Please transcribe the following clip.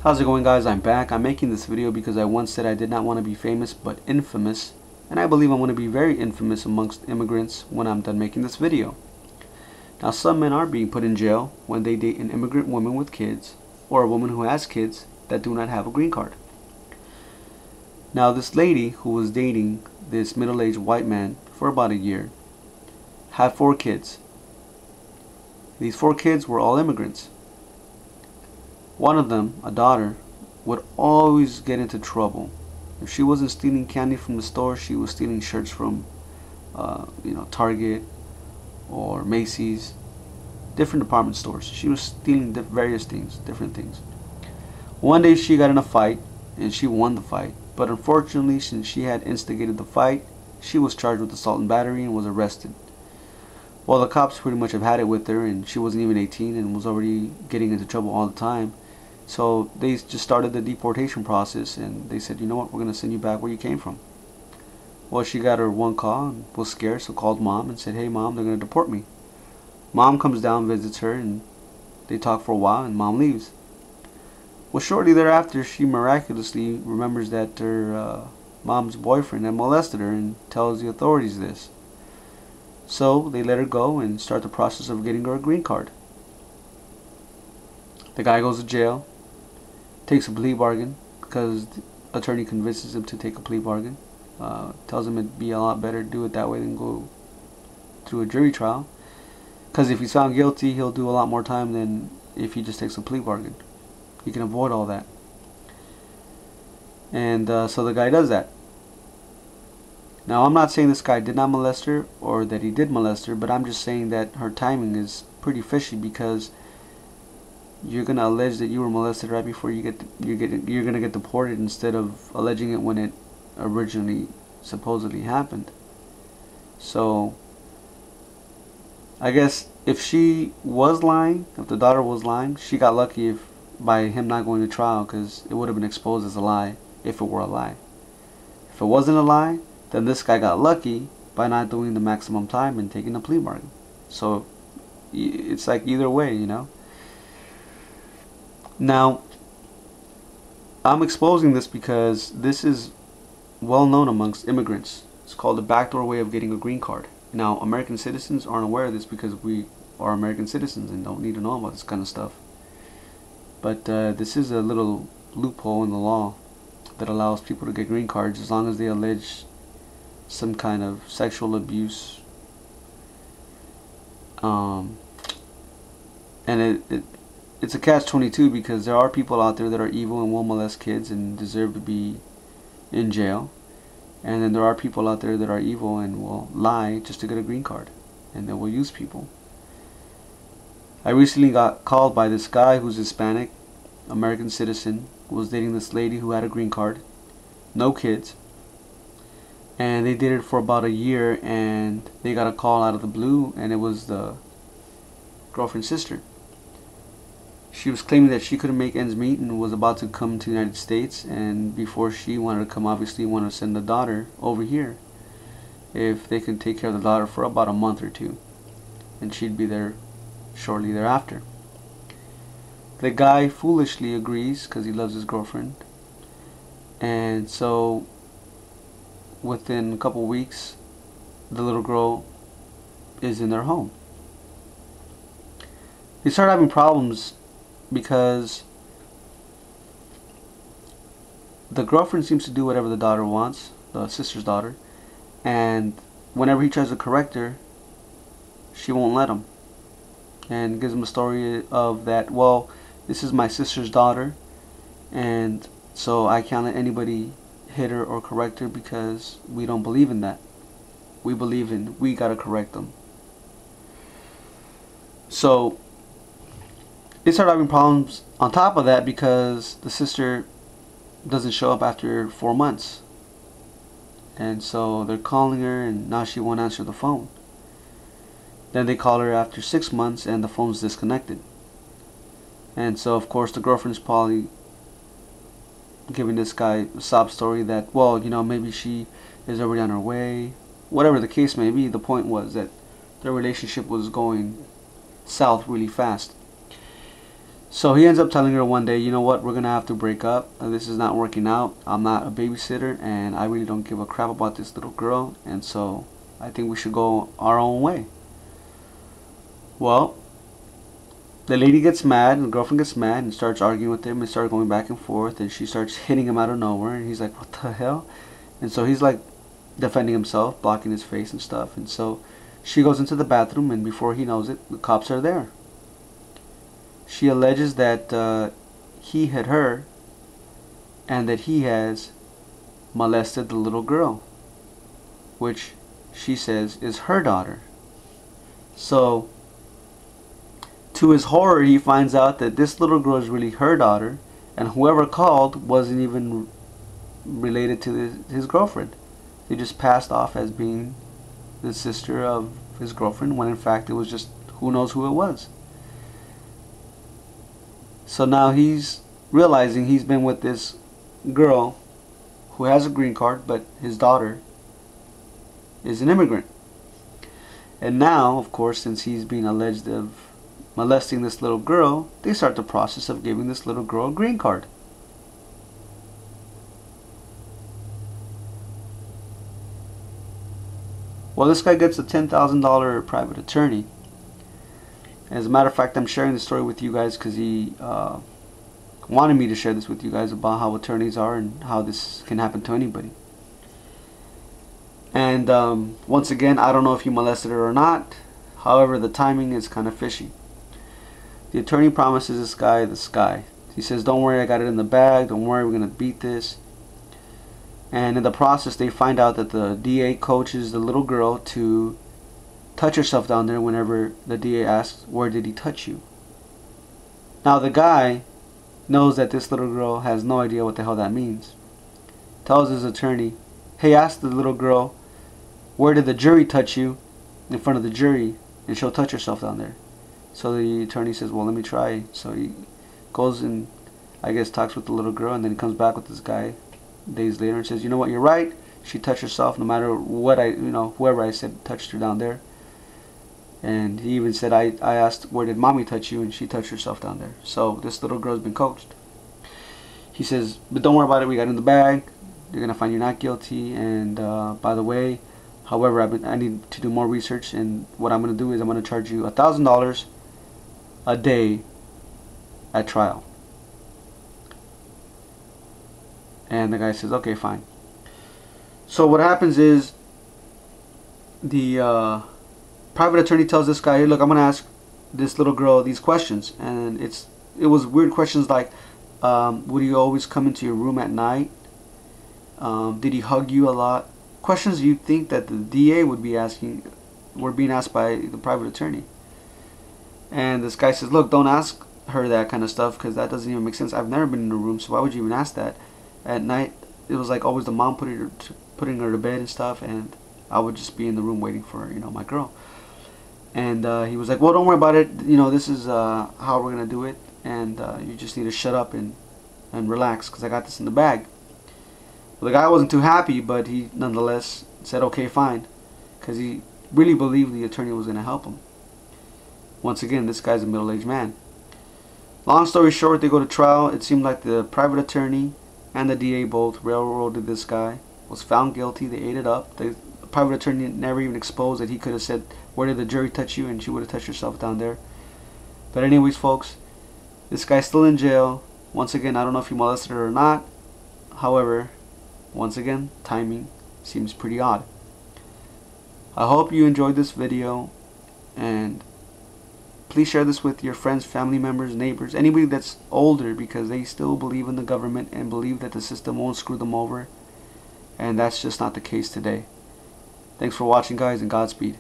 How's it going, guys? I'm back. I'm making this video because I once said I did not want to be famous but infamous, and I believe I'm going to be very infamous amongst immigrants when I'm done making this video. Now, some men are being put in jail when they date an immigrant woman with kids or a woman who has kids that do not have a green card. Now, this lady who was dating this middle-aged white man for about a year had 4 kids. These 4 kids were all immigrants. One of them, a daughter, would always get into trouble. If she wasn't stealing candy from the store, she was stealing shirts from Target or Macy's, different department stores. She was stealing various things, different things. One day she got in a fight and she won the fight, but unfortunately, since she had instigated the fight, she was charged with assault and battery and was arrested. Well, the cops pretty much have had it with her, and she wasn't even 18 and was already getting into trouble all the time. So they just started the deportation process, and they said, you know what, we're going to send you back where you came from. Well, she got her one call and was scared, so called mom and said, hey mom, they're going to deport me. Mom comes down, visits her, and they talk for a while, and mom leaves. Well, shortly thereafter, she miraculously remembers that her mom's boyfriend had molested her and tells the authorities this. So they let her go and start the process of getting her a green card. The guy goes to jail, takes a plea bargain because the attorney convinces him to take a plea bargain. Tells him it'd be a lot better to do it that way than go through a jury trial, because if he's found guilty, he'll do a lot more time than if he just takes a plea bargain. He can avoid all that. And so the guy does that. Now, I'm not saying this guy did not molest her or that he did molest her, but I'm just saying that her timing is pretty fishy, because you're gonna allege that you were molested right before you're gonna get deported, instead of alleging it when it originally supposedly happened. So I guess if she was lying, if the daughter was lying, she got lucky by him not going to trial, because it would have been exposed as a lie if it were a lie. If it wasn't a lie, then this guy got lucky by not doing the maximum time and taking a plea bargain. So it's like either way, you know. Now, I'm exposing this because this is well known amongst immigrants. It's called the backdoor way of getting a green card. Now, American citizens aren't aware of this because we are American citizens and don't need to know about this kind of stuff. But this is a little loophole in the law that allows people to get green cards as long as they allege some kind of sexual abuse. And it's a catch-22, because there are people out there that are evil and will molest kids and deserve to be in jail, and then there are people out there that are evil and will lie just to get a green card, and they will use people. I recently got called by this guy who's Hispanic, American citizen, who was dating this lady who had a green card, no kids, and they dated for about a year, and they got a call out of the blue, and it was the girlfriend's sister. She was claiming that she couldn't make ends meet and was about to come to the United States, and before she wanted to come, obviously wanted to send the daughter over here if they could take care of the daughter for about a month or 2, and she'd be there shortly thereafter. The guy foolishly agrees because he loves his girlfriend, and so within a couple weeks the little girl is in their home. They start having problems because the girlfriend seems to do whatever the daughter wants, the sister's daughter, and whenever he tries to correct her, she won't let him, and gives him a story of that, well, this is my sister's daughter, and so I can't let anybody hit her or correct her because we don't believe in that. We believe in, we gotta correct them. So they start having problems on top of that because the sister doesn't show up after 4 months, and so they're calling her and now she won't answer the phone. Then they call her after 6 months and the phone's disconnected, and so of course the girlfriend's probably giving this guy a sob story that, well, you know, maybe she is already on her way, whatever the case may be. The point was that their relationship was going south really fast. So he ends up telling her one day, you know what, we're gonna have to break up. This is not working out. I'm not a babysitter, and I really don't give a crap about this little girl, and so I think we should go our own way. Well, the lady gets mad, and the girlfriend gets mad and starts arguing with him and start going back and forth, and she starts hitting him out of nowhere, and he's like, what the hell? And so he's like defending himself, blocking his face and stuff, and so she goes into the bathroom, and before he knows it, the cops are there. She alleges that he hit her and that he has molested the little girl, which she says is her daughter. So to his horror, he finds out that this little girl is really her daughter, and whoever called wasn't even related to his girlfriend. They just passed off as being the sister of his girlfriend, when in fact it was just who knows who it was. So now he's realizing he's been with this girl who has a green card, but his daughter is an immigrant. And now, of course, since he's being alleged of molesting this little girl, they start the process of giving this little girl a green card. Well, this guy gets a $10,000 private attorney. As a matter of fact, I'm sharing this story with you guys because he wanted me to share this with you guys about how attorneys are and how this can happen to anybody. And once again, I don't know if he molested her or not. However, the timing is kind of fishy. The attorney promises this guy the sky. He says, don't worry, I got it in the bag. Don't worry, we're going to beat this. And in the process, they find out that the DA coaches the little girl to touch herself down there whenever the DA asks, where did he touch you? Now the guy knows that this little girl has no idea what the hell that means. Tells his attorney, hey, ask the little girl, where did the jury touch you, in front of the jury, and she'll touch herself down there. So the attorney says, well, let me try. So he goes and I guess talks with the little girl, and then he comes back with this guy days later and says, you know what, you're right, she touched herself no matter what whoever I said touched her down there. And he even said, I asked, where did mommy touch you? And she touched herself down there. So this little girl's been coached. He says, but don't worry about it, we got it in the bag. They're going to find you not guilty. And by the way, however, I need to do more research. And what I'm going to do is I'm going to charge you $1,000 a day at trial. And the guy says, okay, fine. So what happens is the private attorney tells this guy, hey, look, I'm going to ask this little girl these questions. And it was weird questions like, would he always come into your room at night? Did he hug you a lot? Questions you'd think that the DA would be asking were being asked by the private attorney. And this guy says, look, don't ask her that kind of stuff because that doesn't even make sense. I've never been in a room, so why would you even ask that? At night, it was like always the mom putting her to bed and stuff, and I would just be in the room waiting for, my girl. And he was like, well, don't worry about it. This is how we're going to do it. And you just need to shut up and relax because I got this in the bag. Well, the guy wasn't too happy, but he nonetheless said, okay, fine. Because he really believed the attorney was going to help him. Once again, this guy's a middle-aged man. Long story short, they go to trial. It seemed like the private attorney and the DA both railroaded this guy. Was found guilty. They ate it up. The private attorney never even exposed that he could have said, where did the jury touch you? And she would have touched herself down there. But anyways, folks, this guy's still in jail. Once again, I don't know if he molested her or not. However, once again, timing seems pretty odd. I hope you enjoyed this video, and please share this with your friends, family members, neighbors, anybody that's older, because they still believe in the government and believe that the system won't screw them over, and that's just not the case today. Thanks for watching, guys, and Godspeed.